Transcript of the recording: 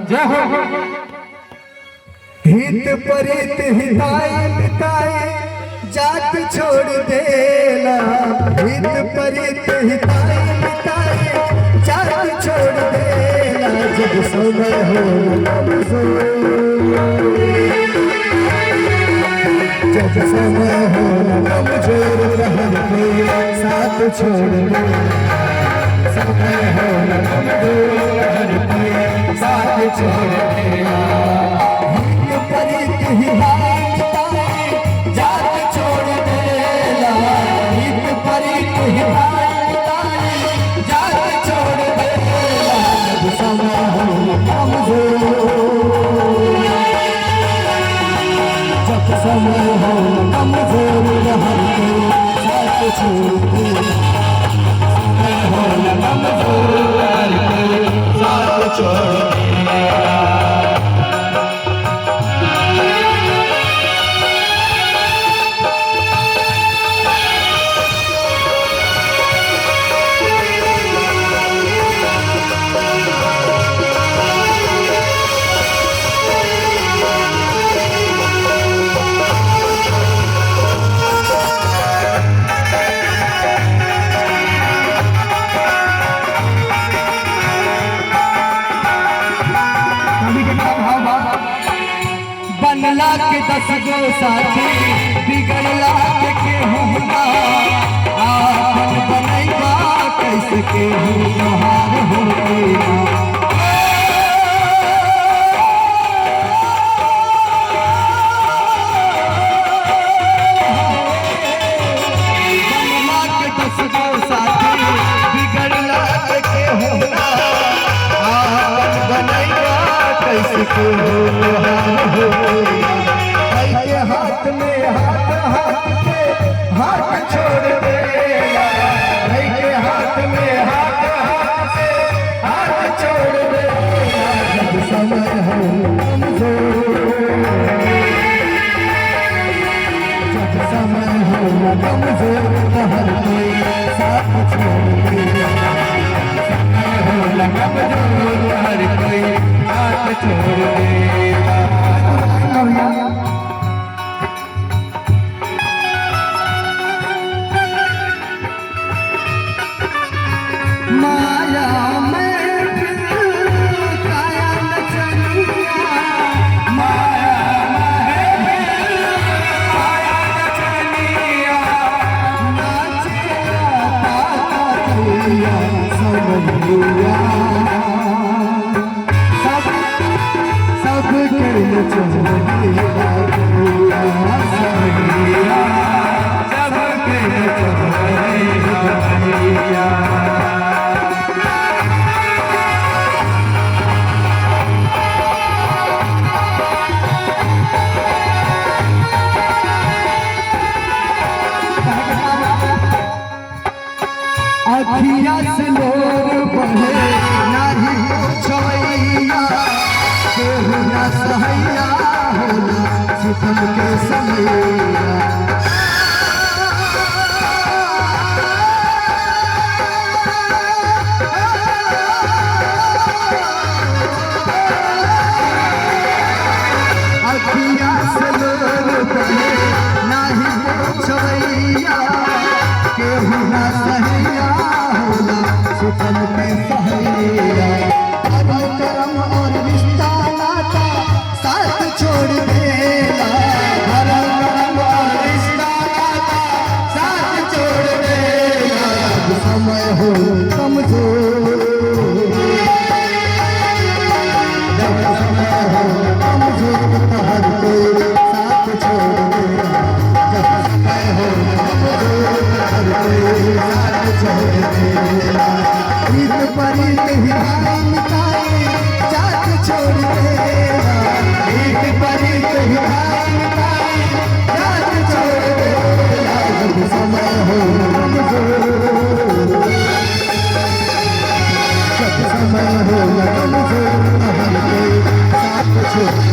जय हो। हित परित हिताय मिताय जात छोड़ देला, हित परित हिताय मिताय जात छोड़ देला, जब समय हो जब समय हो कमजोर रहन के साथ छोड़ दे, समय हो कमजोर रहन के साथ छोड़ देला, हित परित हिताय मिताय जात छोड़ देला, हित परित हिताय मिताय जात छोड़ देला, जब समय हो कमजोर, जब समय हो कमजोर रहन के साथ छोड़ देला, समय हो कमजोर रहन के साथ छोड़ देला। बनला के 10 गो साथी बिगड़ला के केहू ना, आपन बनैबा कैसे केहू तोहार होइना, बनला के 10 गो साथी बिगड़ला के केहू ना, आपन बनैबा कैसे केहू तोहार होइना, के हाथ में हाथ हाथ के हाथ छोड़ देला, के हाथ में हाथ हाथ से हाथ छोड़ देला, जब समय हो कमजोर, जब समय हो कमजोर रहन के साथ छोड़ देला, समय हो कमजोर हर कोई साथ छोड़ देला। माया में काया नचनिया, माया में काया नचनिया, नाचिया ताकतिया समझिया, सब के नचनिया समझिया, सब के नचनिया। अखिया से लोर बहे नाही छोइया, केहू ना सहैया होला सितम के समैया, अखिया से लोर बहे नाही छोइया, केहू ना सहैया होला सितम के सहैया, कर्म और रिश्ता नाता साथ छोड़ देला, कर्म और रिश्ता नाता साथ छोड़ देला, जब समय हो कमजोर, जब समय हो कमजोर हर कोई साथ छोड़ देला, जब समय हो कमजोर हर कोई साथ छोड़ देला, हित परित हिताय मिताय जात छोड़ देला, हित परित हिताय मिताय जात छोड़ देला, जब समय हो कमजोर, जब समय हो कमजोर हर कोई साथ छोड़